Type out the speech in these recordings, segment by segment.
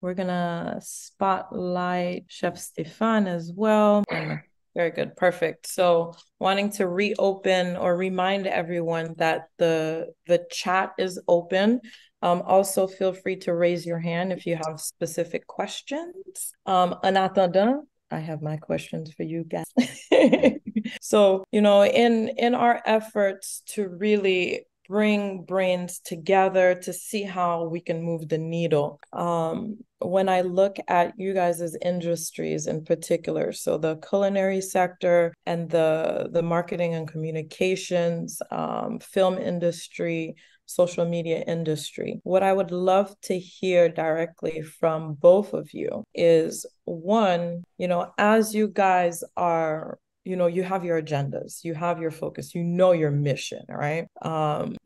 We're gonna spotlight Chef Stefan as well. And very good, perfect. So wanting to reopen or remind everyone that the chat is open. Also feel free to raise your hand if you have specific questions. En attendant, I have my questions for you guys. So, in our efforts to really bring brains together to see how we can move the needle. When I look at you guys' industries in particular, so the culinary sector and the marketing and communications, film industry, social media industry, what I would love to hear directly from both of you is one, as you guys are you have your agendas, you have your focus, your mission, right?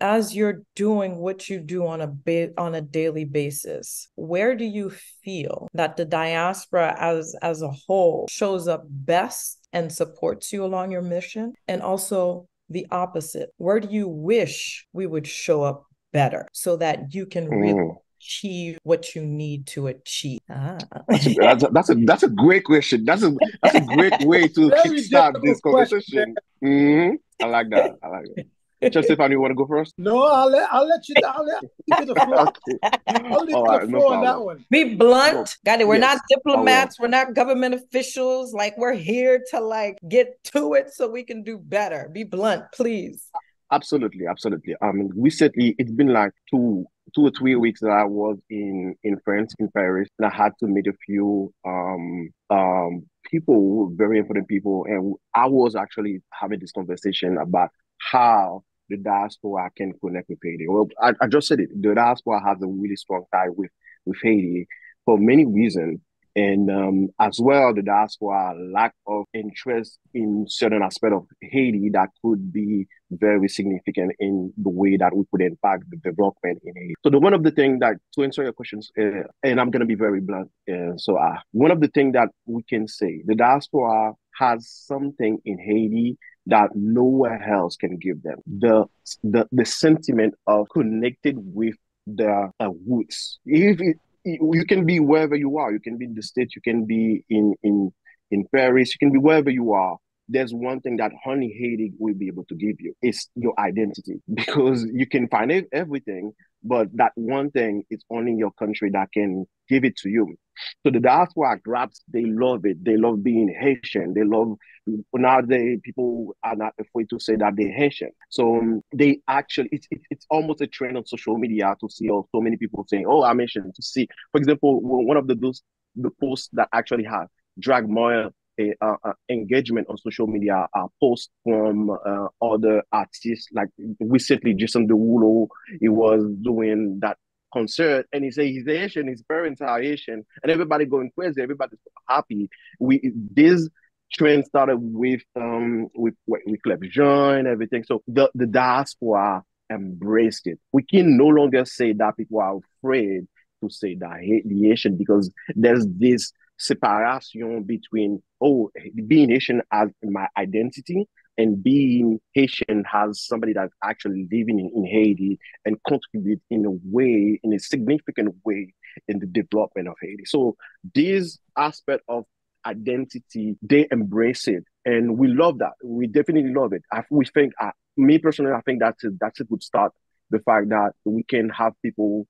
As you're doing what you do on a daily basis, where do you feel that the diaspora as a whole shows up best and supports you along your mission? And also the opposite, where do you wish we would show up better so that you can really achieve what you need to achieve? That's a great question. That's a great way to Very kickstart this difficult question. conversation. I like that. I like it. Chef Stefan, you want to go first? No, I'll let you to the floor. Okay. I'll leave All you the right, no floor on that problem. one. Be No, blunt. Got it. We're not yes, I will. diplomats. We're not government officials. Like, we're here to get to it so we can do better. Be blunt, please. Absolutely, absolutely. Recently it's been like 2 or 3 weeks that I was in France, in Paris, and I had to meet a few people, very important people, and I was actually having this conversation about how the diaspora can connect with Haiti. Well, I just said it. The diaspora has a really strong tie with Haiti for many reasons. And as well, the diaspora lack of interest in certain aspect of Haiti that could be very significant in the way that we could impact the development in Haiti. So one of the things that to answer your questions, and I'm going to be very blunt. One of the things that we can say, the diaspora has something in Haiti that nowhere else can give them. The sentiment of connected with the roots. If it, you can be wherever you are. You can be in the States. You can be in Paris. You can be wherever you are. There's one thing that only Haiti will be able to give you. It's your identity, because you can find everything, but that one thing is only your country that can give it to you. So the diaspora grabs, they love it. They love being Haitian. They love nowadays people are not afraid to say that they're Haitian. So they actually, it's almost a trend on social media to see so many people saying, "Oh, I'm Haitian." To see, for example, one of the posts that actually have drag more engagement on social media are posts from other artists. Like recently, Jason Derulo, he was doing that concert, and he said he's Asian, his parents are Asian, and everybody going crazy, everybody's happy. We this trend started with Clef Jean and everything. So the diaspora embraced it. We can no longer say that people are afraid to say that the Asian, because there's this separation between, oh, being Haitian as my identity and being Haitian as somebody that's actually living in Haiti and contribute in a significant way in the development of Haiti. So this aspect of identity, they embrace it, and we love that. We definitely love it. We think, me personally, I think that's a good start. The fact that we can have people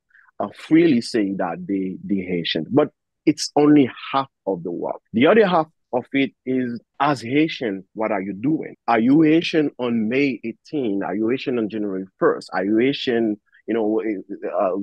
freely saying that they Haitian, but it's only half of the work. The other half of it is, as Haitian, what are you doing? Are you Haitian on May 18? Are you Haitian on January 1st? Are you Haitian,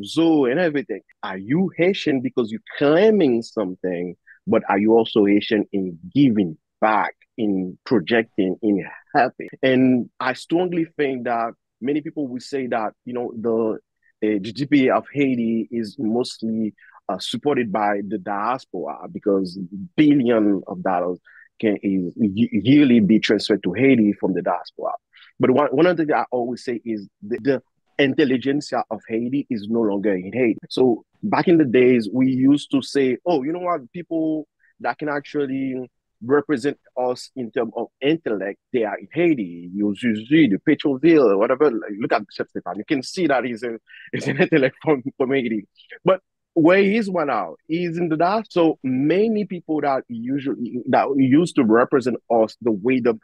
zoo and everything? Are you Haitian because you're claiming something, but are you also Haitian in giving back, in projecting, in helping? And I strongly think that many people will say that, the GDP of Haiti is mostly supported by the diaspora, because billion of dollars can yearly be transferred to Haiti from the diaspora. But one of the things I always say is the intelligentsia of Haiti is no longer in Haiti. So back in the days, we used to say, oh, you know what, people that can actually represent us in terms of intellect, they are in Haiti. You Zuzu, the Petroville, whatever. Like, look at Chef Stefan. You can see that he's an intellect from Haiti. But where he's one out, he's in the diaspora. So many people that usually that used to represent us, the way the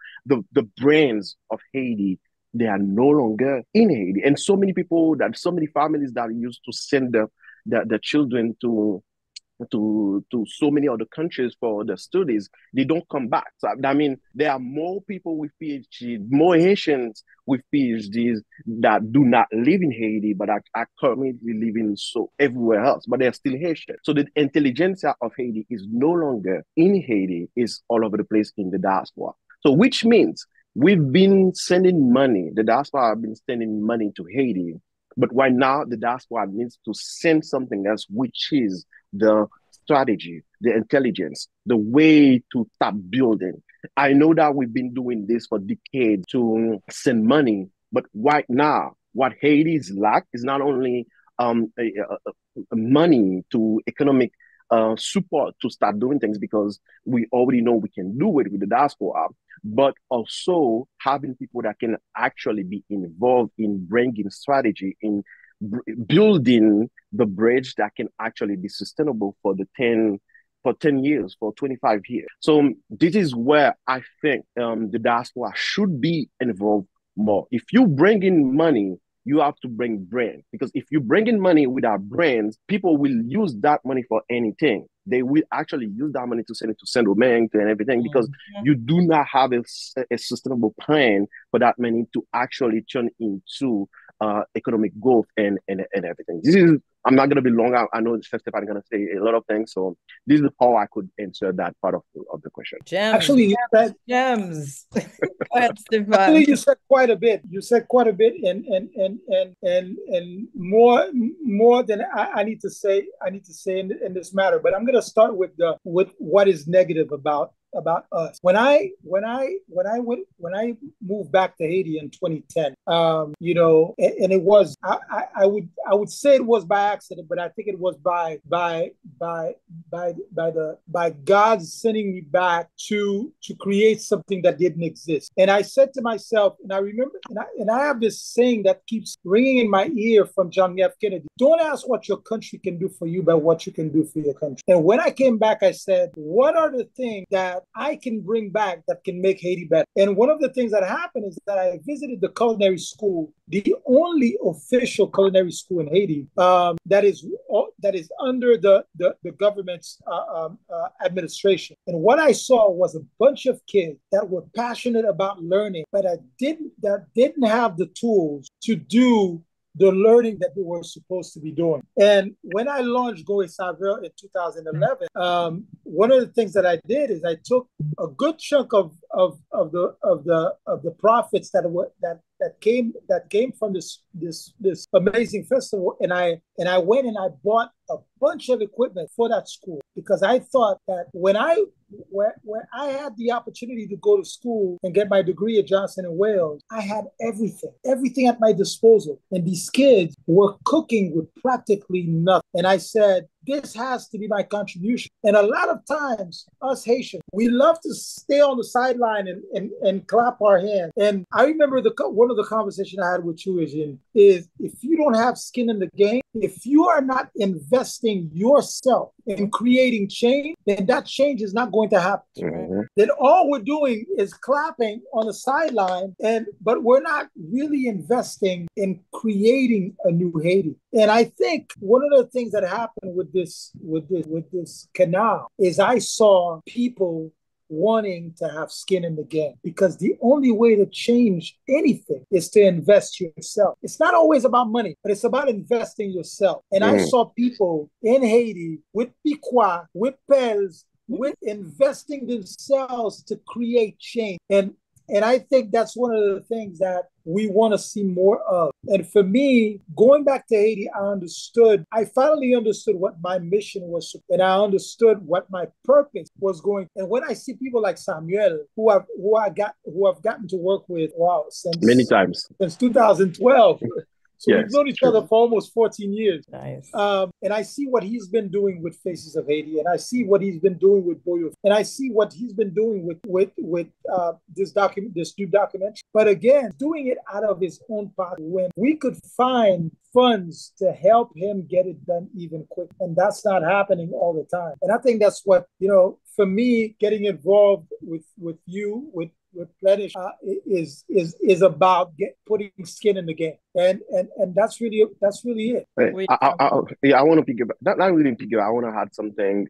brains of Haiti, they are no longer in Haiti. And so many families that used to send the children to so many other countries for the studies, they don't come back. So I mean, there are more people with PhD, more Haitians with PhDs that do not live in Haiti, but are currently living so everywhere else, but they're still Haitian. So the intelligentsia of Haiti is no longer in Haiti, is all over the place in the diaspora. So which means we've been sending money, the diaspora have been sending money to Haiti, but right now the diaspora needs to send something else, which is the strategy, the intelligence, the way to start building. I know that we've been doing this for decades to send money, but right now, what Haiti's lack is not only money to economic support to start doing things, because we already know we can do it with the diaspora, but also having people that can actually be involved in bringing strategy, in building the bridge that can actually be sustainable for 10 years, for 25 years. So this is where I think the diaspora should be involved more. If you bring in money, you have to bring brand, because if you bring in money without brands, people will use that money for anything. They will actually use that money to send it to Saint-Domingue and everything, because you do not have a sustainable plan for that money to actually turn into economic growth and everything. This is, I'm not going to be long. I know Chef Stefan is going to say a lot of things. So this is how I could answer that part of the question. Gems. Actually, you said, gems. Go ahead, Stefan. Actually, you said quite a bit. You said quite a bit, and more than I need to say. I need to say in this matter. But I'm going to start with what is negative about us. When I moved back to Haiti in 2010, and it was I would say it was by accident, but I think it was by God sending me back to create something that didn't exist. And I said to myself, and I remember, and I have this saying that keeps ringing in my ear from John F. Kennedy: don't ask what your country can do for you, but what you can do for your country. And when I came back, I said, what are the things that I can bring back that can make Haiti better? And one of the things that happened is that I visited the culinary school, the only official culinary school in Haiti that is under the government's administration. And what I saw was a bunch of kids that were passionate about learning, but that didn't have the tools to do the learning that they were supposed to be doing. And when I launched Go Saveur in 2011, one of the things that I did is I took a good chunk of the profits that came from this amazing festival, and I went and I bought a bunch of equipment for that school, because I thought that when I had the opportunity to go to school and get my degree at Johnson and Wales, I had everything at my disposal, and these kids were cooking with practically nothing. And I said, this has to be my contribution. And a lot of times, us Haitians, we love to stay on the sideline and clap our hands. And I remember one of the conversations I had with you is if you don't have skin in the game, if you are not investing yourself in creating change, then that change is not going to happen. Mm-hmm. Then all we're doing is clapping on the sideline, but we're not really investing in creating a new Haiti. And I think one of the things that happened with this canal is I saw people wanting to have skin in the game, because the only way to change anything is to invest yourself. It's not always about money, but it's about investing yourself. And I saw people in Haiti with Piqua, with Pels, with investing themselves to create change. And I think that's one of the things that we want to see more of. And for me, going back to Haiti, I finally understood what my mission was, and I understood what my purpose was going. And when I see people like Samuel, who I've gotten to work with, since many times since 2012. So we've Yes, known each other true. for almost 14 years. Nice. And I see what he's been doing with Faces of Haiti, and I see what he's been doing with Boyo, and I see what he's been doing with this new documentary. But again, doing it out of his own pocket when we could find funds to help him get it done even quicker, and that's not happening all the time. And I think that's what, for me, getting involved with you with Replenish is about putting skin in the game, and that's really it. We Yeah, I want to pick up, not really pick up. I want to add something,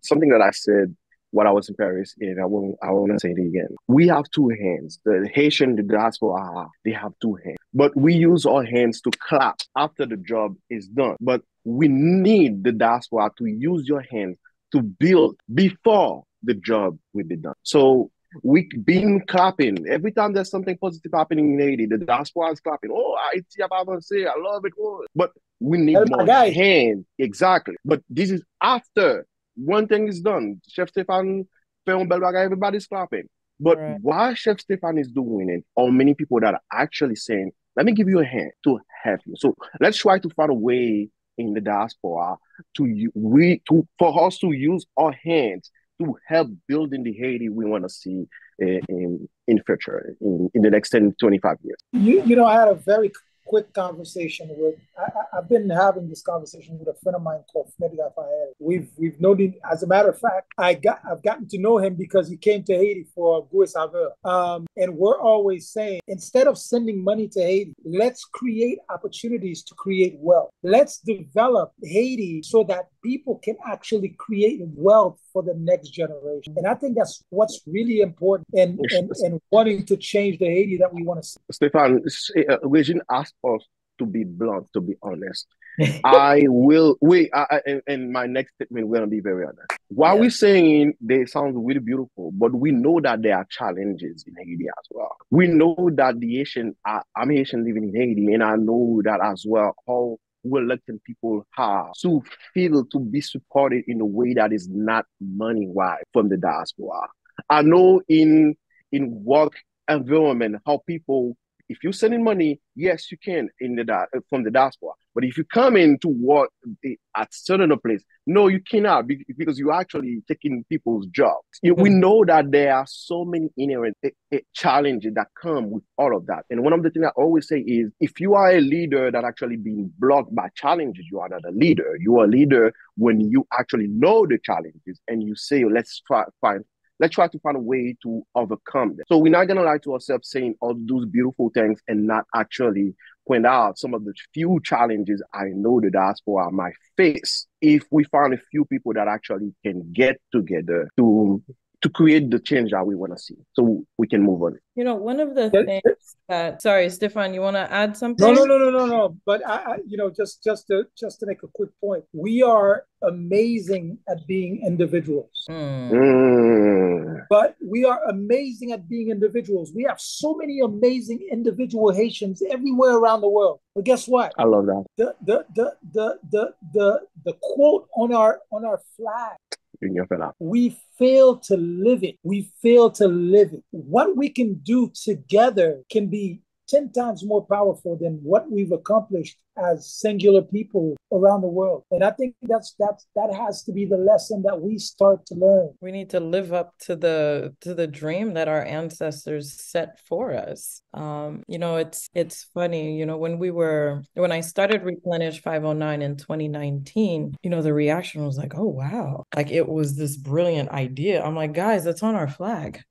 something that I said when I was in Paris, and I want to say it again. We have two hands. The Haitian, the diaspora, they have two hands, but we use our hands to clap after the job is done. But we need the diaspora to use your hands to build before the job will be done. So we been clapping every time there's something positive happening in Haiti. The diaspora is clapping. Oh, it's about to say, I love it. Oh. But we need My more guys, hands. Exactly. But this is after one thing is done. Chef Stefan, everybody's clapping. But right. while Chef Stefan is doing it, or many people that are actually saying, let me give you a hand to help you. So let's try to find a way in the diaspora for us to use our hands to help building the Haiti we want to see in future, in the next 10, 25 years. I had a very quick conversation with. I've been having this conversation with a friend of mine called Freddy Rafael. We've known him. As a matter of fact, I've gotten to know him because he came to Haiti for Guy Saveur. And we're always saying, instead of sending money to Haiti, let's create opportunities to create wealth. Let's develop Haiti so that people can actually create wealth for the next generation. And I think that's what's really important and wanting to change the Haiti that we want to see. Stefan, Regine asked us to be blunt, to be honest. I will wait, and my next statement will be very honest. While we're saying they sound really beautiful, but we know that there are challenges in Haiti as well. We know that I'm Haitian living in Haiti, and I know that as well, how reluctant people have to feel to be supported in a way that is not money-wise from the diaspora. I know in work environment how people, if you're sending money, yes, you can from the diaspora. But if you come in to work at certain place, no, you cannot because you're actually taking people's jobs. We know that there are so many inherent challenges that come with all of that. And one of the things I always say is, if you are a leader that actually being blocked by challenges, you are not a leader. You are a leader when you actually know the challenges and you say, let's try to find a way to overcome them. So we're not going to lie to ourselves saying all those beautiful things and not actually point out some of the few challenges I know the diaspora might face if we find a few people that actually can get together to create the change that we want to see so we can move on. One of the things that, sorry, Stefan, you want to add something? No. But just to make a quick point, we are amazing at being individuals. But we are amazing at being individuals. We have so many amazing individual Haitians everywhere around the world. But guess what? I love that. The quote on our flag. We fail to live it. What we can do together can be 10 times more powerful than what we've accomplished as singular people around the world. And I think that has to be the lesson that we start to learn. We need to live up to the dream that our ancestors set for us. It's funny, when I started Replenish 509 in 2019, the reaction was like, oh wow, like it was this brilliant idea. I'm like, guys, it's on our flag.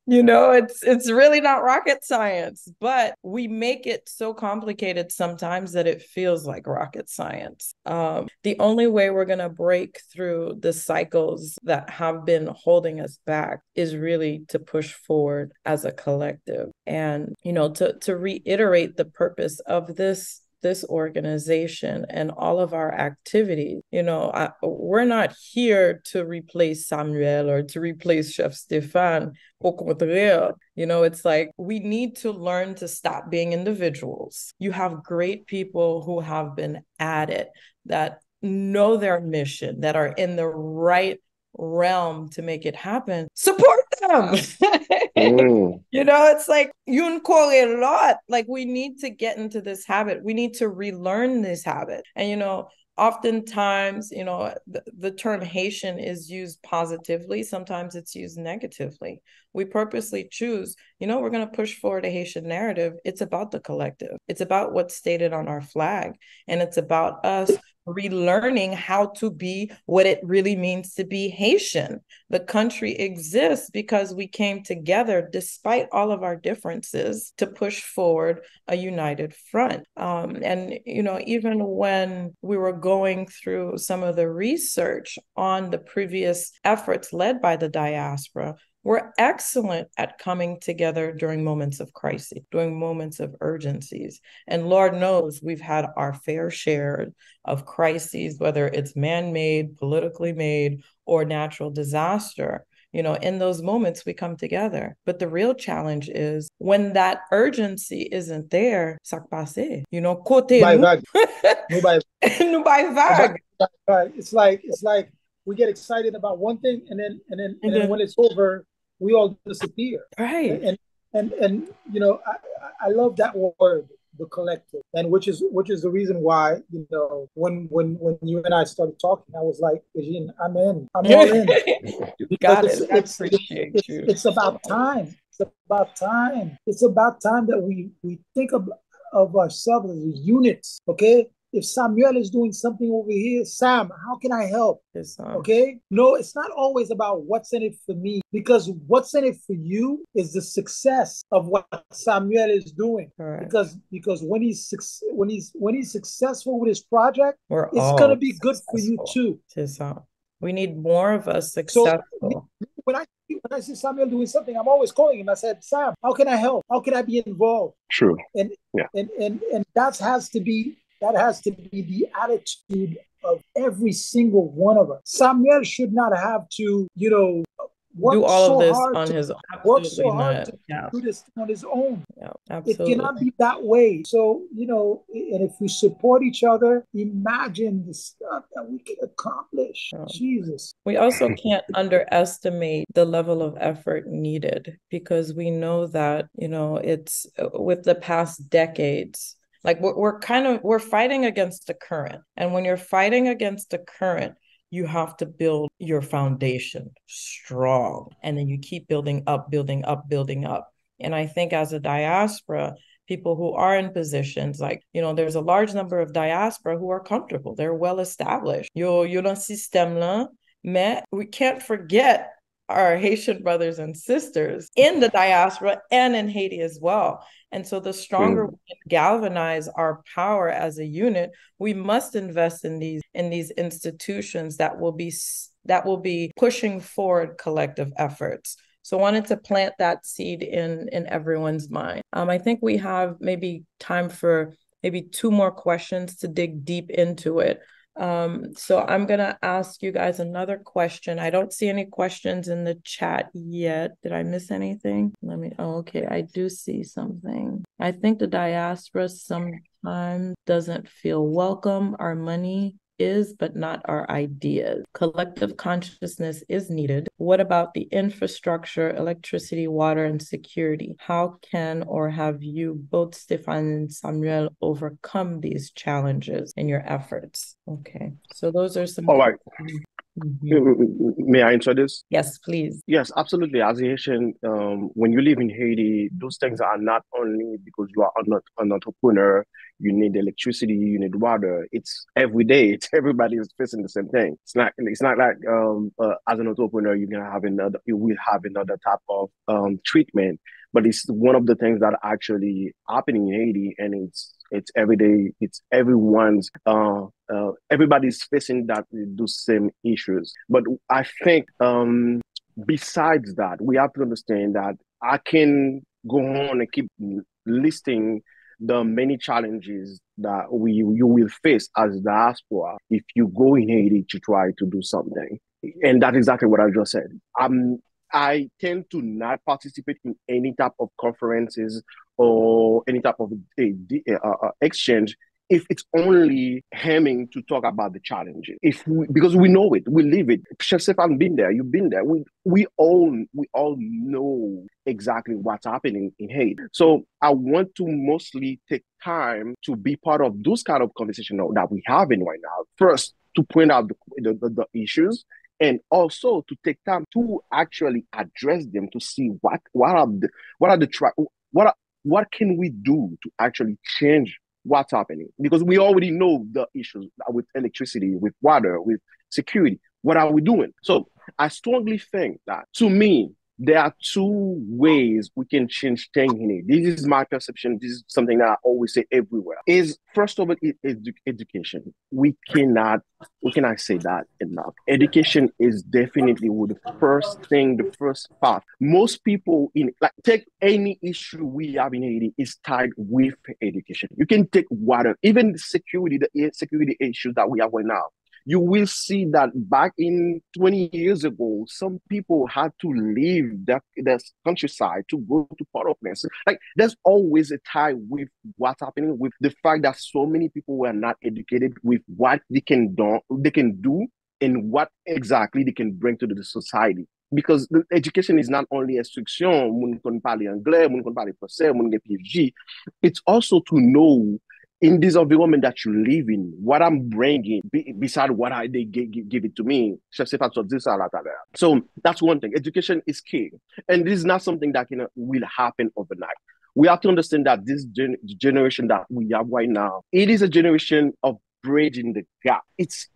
It's really not rocket science, but we make it so complicated sometimes that it feels like rocket science. The only way we're going to break through the cycles that have been holding us back is really to push forward as a collective. And, to reiterate the purpose of this organization and all of our activities. We're not here to replace Samuel or to replace Chef Stefan. Au contraire, it's like we need to learn to stop being individuals. You have great people who have been at it, that know their mission, that are in the right realm to make it happen. Support them. Mm. You know, it's like you call it a lot. Like we need to get into this habit. We need to relearn this habit. And oftentimes, the term Haitian is used positively. Sometimes it's used negatively. We purposely choose, we're going to push forward a Haitian narrative. It's about the collective. It's about what's stated on our flag. And it's about us relearning how to be what it really means to be Haitian. The country exists because we came together despite all of our differences to push forward a united front. And even when we were going through some of the research on the previous efforts led by the diaspora, we're excellent at coming together during moments of crisis, during moments of urgencies. And Lord knows we've had our fair share of crises, whether it's man-made, politically made, or natural disaster. In those moments we come together. But the real challenge is when that urgency isn't there, ça passe. Côté By nous, vague. No by nous by vague. It's like we get excited about one thing and then when it's over, we all disappear. Right. And I love that word, the collective, and which is the reason why when you and I started talking, I was like, Eugene, I'm in, I'm all in. Got it. I appreciate you. It's about time. It's about time. It's about time that we think of ourselves as units. Okay. If Samuel is doing something over here, Sam, how can I help? Yes, okay. No, it's not always about what's in it for me, because what's in it for you is the success of what Samuel is doing. Correct. Because when he's successful with his project, it's gonna be good for you too. We need more of us successful. So when I see Samuel doing something, I'm always calling him. I said, Sam, how can I help? How can I be involved? True. And that has to be the attitude of every single one of us. Samuel should not have to, work do all so of this hard on to, his own. Work so hard to do this on his own. Yeah, it cannot be that way. So, and if we support each other, imagine the stuff that we can accomplish. Jesus. We also can't underestimate the level of effort needed, because we know that, it's with the past decades, like we're fighting against the current. And when you're fighting against the current, you have to build your foundation strong. And then you keep building up, building up, building up. And I think as a diaspora, people who are in positions like, there's a large number of diaspora who are comfortable. They're well established. Yo dans système là, mais we can't forget our Haitian brothers and sisters in the diaspora and in Haiti as well. And so the stronger we can galvanize our power as a unit, we must invest in these institutions that will be pushing forward collective efforts. So I wanted to plant that seed in everyone's mind. I think we have maybe time for maybe 2 more questions to dig deep into it. So I'm going to ask you guys another question. I don't see any questions in the chat yet. Did I miss anything? Okay, I do see something. I think the diaspora sometimes doesn't feel welcome. Our money is, but not our ideas. Collective consciousness is needed. What about the infrastructure, electricity, water, and security? How can or have you, both Stefan and Samuel, overcome these challenges in your efforts? Okay, so those are some. All right. May I answer this? Yes, please. Yes, absolutely. As a Haitian, when you live in Haiti, those things are not only because you are an entrepreneur, you need electricity, you need water. It's every day. It's everybody is facing the same thing. It's not like as an entrepreneur you will have another type of treatment. But it's one of the things that are actually happening in Haiti, and it's every day. It's everyone's. Everybody's facing those same issues. But I think besides that, we have to understand that I can go on and keep listing the many challenges that you will face as diaspora if you go in Haiti to try to do something. And that's exactly what I just said. I tend to not participate in any type of conferences or any type of exchange if it's only aiming to talk about the challenges. Because we know it, we live it. Chef Stefan been there, you've been there. We all know exactly what's happening in Haiti. So I want to mostly take time to be part of those kind of conversation that we have in right now. First, to point out the issues, and also to take time to actually address them, to see what can we do to actually change what's happening, because we already know the issues with electricity, with water, with security. What are we doing? So I strongly think that, to me, there are two ways we can change things in it. This is my perception. This is something that I always say everywhere. Is first of all, education. We cannot say that enough. Education is definitely the first thing, the first path. Most people take any issue we have in Haiti is tied with education. You can take water, even the security issues that we have right now. You will see that back in 20 years ago, some people had to leave the countryside to go to Port-au-Prince. Like, there's always a tie with what's happening, with the fact that so many people were not educated with what they can do and what exactly they can bring to the society. Because the education is not only instruction, moun kon parle anglais, moun kon parle français, moun gen PhD. It's also to know in this environment that you live in, what I'm bringing, beside what they give it to me. So that's one thing. Education is key. And this is not something that will happen overnight. We have to understand that this generation that we have right now, it is a generation of bridging the gap.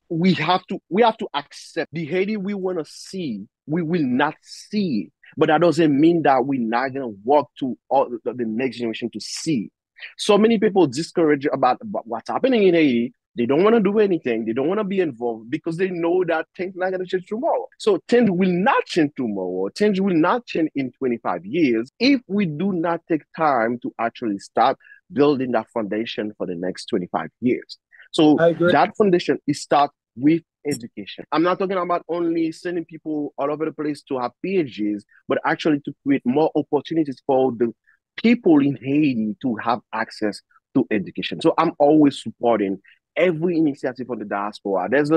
We have to accept the Haiti we want to see. We will not see it, but that doesn't mean that we're not gonna work to all the next generation to see. So many people discourage about what's happening in Haiti. They don't want to do anything. They don't want to be involved because they know that things are not going to change tomorrow. So things will not change tomorrow. Things will not change in 25 years if we do not take time to actually start building that foundation for the next 25 years. So that foundation is start with education. I'm not talking about only sending people all over the place to have PhDs, but actually to create more opportunities for the people in Haiti to have access to education. So I'm always supporting every initiative on the diaspora. There's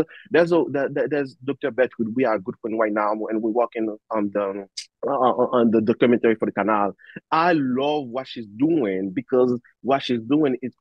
Dr. Bedford. We are a good friend right now, and we're working on the documentary for the canal. I love what she's doing because what she's doing is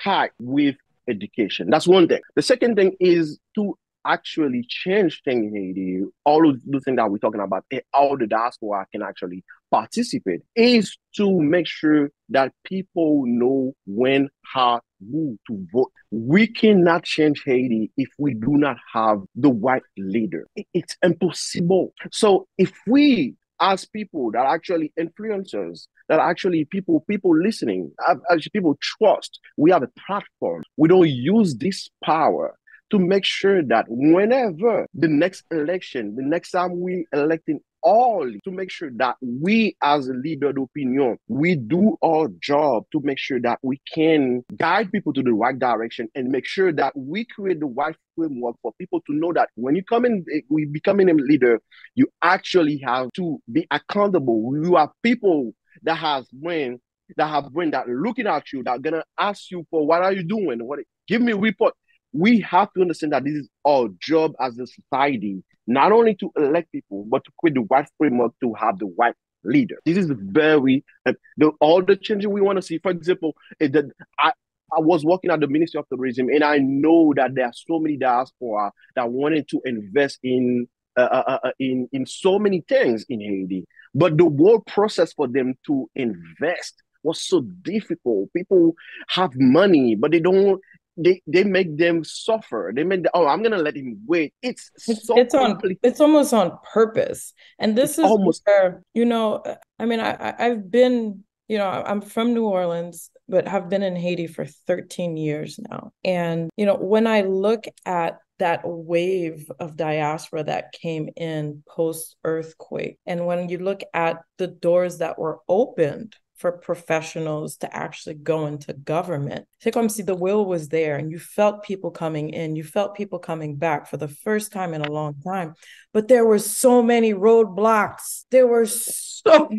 tied with education. That's one thing. The second thing is to actually change things in Haiti, all of the things that we're talking about, and all the diaspora can actually participate, is to make sure that people know when, how, who to vote. We cannot change Haiti if we do not have the right leader. It's impossible. So if we, as people that are actually influencers, that are actually people listening, actually people trust, we have a platform. We don't use this power to make sure that whenever the next election, the next time we electing all, to make sure that we as a leader d'opinion, we do our job to make sure that we can guide people to the right direction and make sure that we create the right framework for people to know that when you come in, we becoming a leader, you actually have to be accountable. You have people that have brain, that looking at you, that are gonna ask you for what are you doing? Give me a report. We have to understand that this is our job as a society, not only to elect people, but to create the right framework to have the right leader. This is all the changes we want to see. For example, I was working at the Ministry of Tourism, and I know that there are so many diaspora that wanted to invest in so many things in Haiti, but the whole process for them to invest was so difficult. People have money, but they don't. They make them suffer. They make I'm gonna let him wait. It's almost on purpose. And this is almost where, I mean, I've been, I'm from New Orleans, but have been in Haiti for 13 years now. And, when I look at that wave of diaspora that came in post-earthquake, and when you look at the doors that were opened for professionals to actually go into government, the will was there, and you felt people coming in, you felt people coming back for the first time in a long time. But there were so many roadblocks. So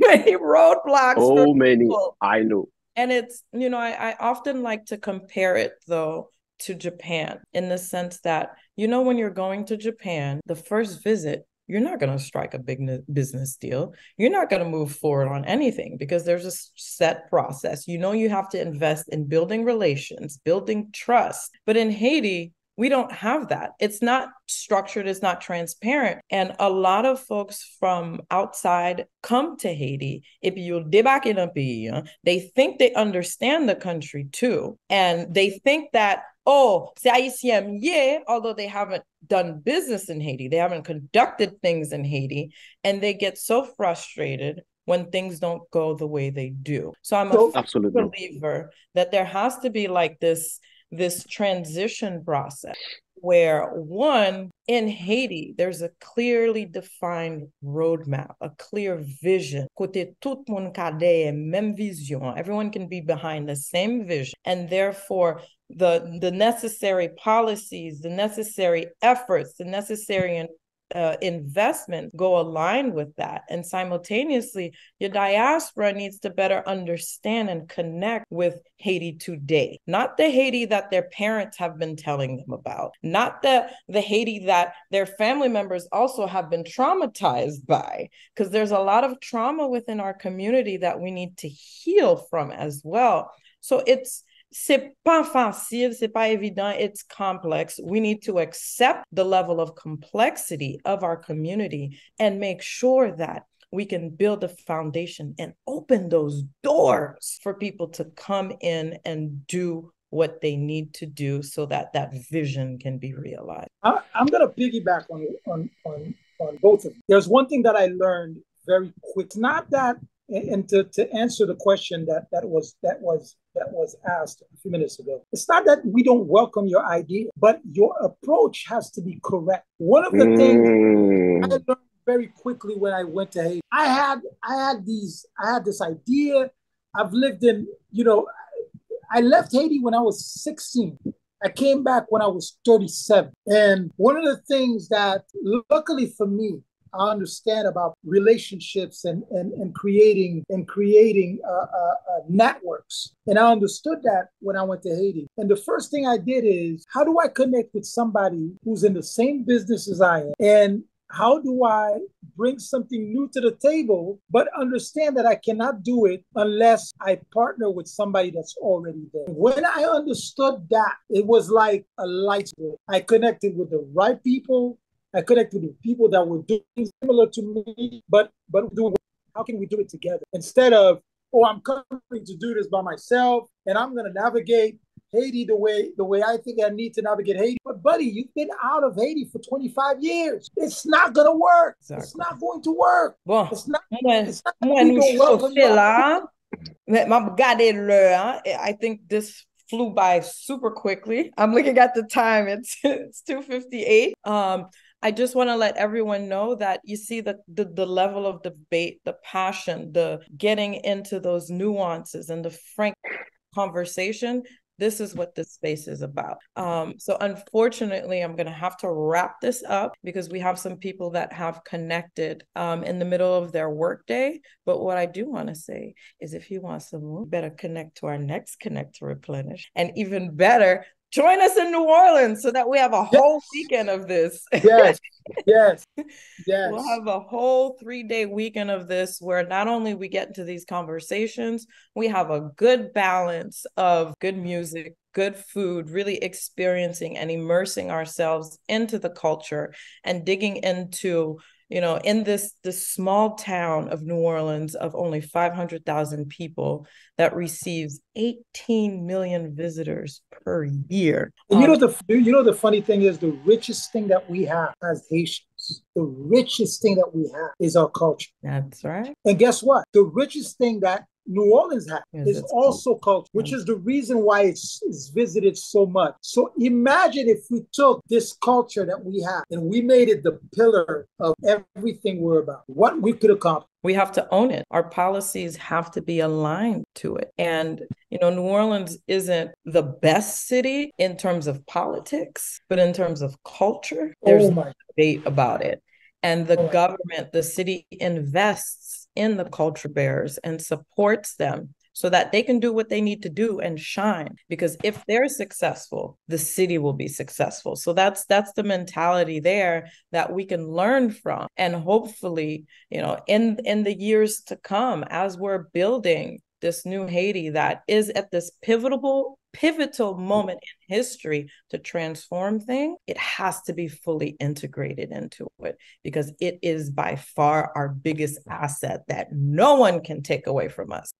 many, I know. And it's, I often like to compare it though to Japan in the sense that, when you're going to Japan, the first visit, you're not going to strike a big business deal. You're not going to move forward on anything because there's a set process. You have to invest in building relations, building trust. But in Haiti, we don't have that. It's not structured, it's not transparent. And a lot of folks from outside come to Haiti. If you débarque in un pays, they think they understand the country too. And they think that, oh, c'est haïtien, yeah, although they haven't done business in Haiti, they haven't conducted things in Haiti, and they get so frustrated when things don't go the way they do. So I'm a believer that there has to be like this transition process where, one, in Haiti, there's a clearly defined roadmap, a clear vision. Côté tout moun kade même vision. Everyone can be behind the same vision. And therefore, the necessary policies, the necessary efforts, the necessary investment go aligned with that. And simultaneously, your diaspora needs to better understand and connect with Haiti today, not the Haiti that their parents have been telling them about, not the Haiti that their family members also have been traumatized by, because there's a lot of trauma within our community that we need to heal from as well. So c'est pas facile, c'est pas évident, it's complex. We need to accept the level of complexity of our community and make sure that we can build a foundation and open those doors for people to come in and do what they need to do so that that vision can be realized. I'm going to piggyback on both of them. There's one thing that I learned very quick. It's not that, and to answer the question that was asked a few minutes ago, it's not that we don't welcome your idea, but your approach has to be correct. One of the things I learned very quickly when I went to Haiti, I had this idea. I've lived in, I left Haiti when I was 16. I came back when I was 37. And one of the things that, luckily for me, I understand about relationships and creating networks. And I understood that when I went to Haiti. And the first thing I did is, how do I connect with somebody who's in the same business as I am? And how do I bring something new to the table, but understand that I cannot do it unless I partner with somebody that's already there? When I understood that, it was like a light bulb. I connected with the right people. I connected with people that were doing similar to me, but doing, how can we do it together? Instead of, oh, I'm coming to do this by myself and I'm going to navigate Haiti the way I think I need to navigate Haiti. But buddy, you've been out of Haiti for 25 years. It's not going to work. Exactly. It's not going to work. Bon, it's not I think this flew by super quickly. I'm looking at the time. It's 2:58. I just want to let everyone know that you see the level of debate, the passion, the getting into those nuances and the frank conversation. This is what this space is about. So unfortunately, I'm going to have to wrap this up because we have some people that have connected in the middle of their workday. But what I do want to say is if you want some more, better connect to our next Connect to Replenish. And even better, join us in New Orleans so that we have a whole weekend of this. Yes. We'll have a whole 3-day weekend of this where not only we get into these conversations, we have a good balance of good music, good food, really experiencing and immersing ourselves into the culture and digging into, in this small town of New Orleans of only 500,000 people that receives 18 million visitors per year. And the funny thing is, the richest thing that we have as Haitians, the richest thing that we have is our culture. That's right. And guess what? The richest thing that New Orleans has is also culture, which is the reason why it's visited so much. So imagine if we took this culture that we have and we made it the pillar of everything we're about, what we could accomplish. We have to own it. Our policies have to be aligned to it. And, New Orleans isn't the best city in terms of politics, but in terms of culture, there's no debate about it. And the government, the city invests in the culture bearers and supports them so that they can do what they need to do and shine. Because if they're successful, the city will be successful. So that's the mentality there that we can learn from. And hopefully, in the years to come, as we're building this new Haiti that is at this pivotal moment in history to transform things, it has to be fully integrated into it, because it is by far our biggest asset that no one can take away from us.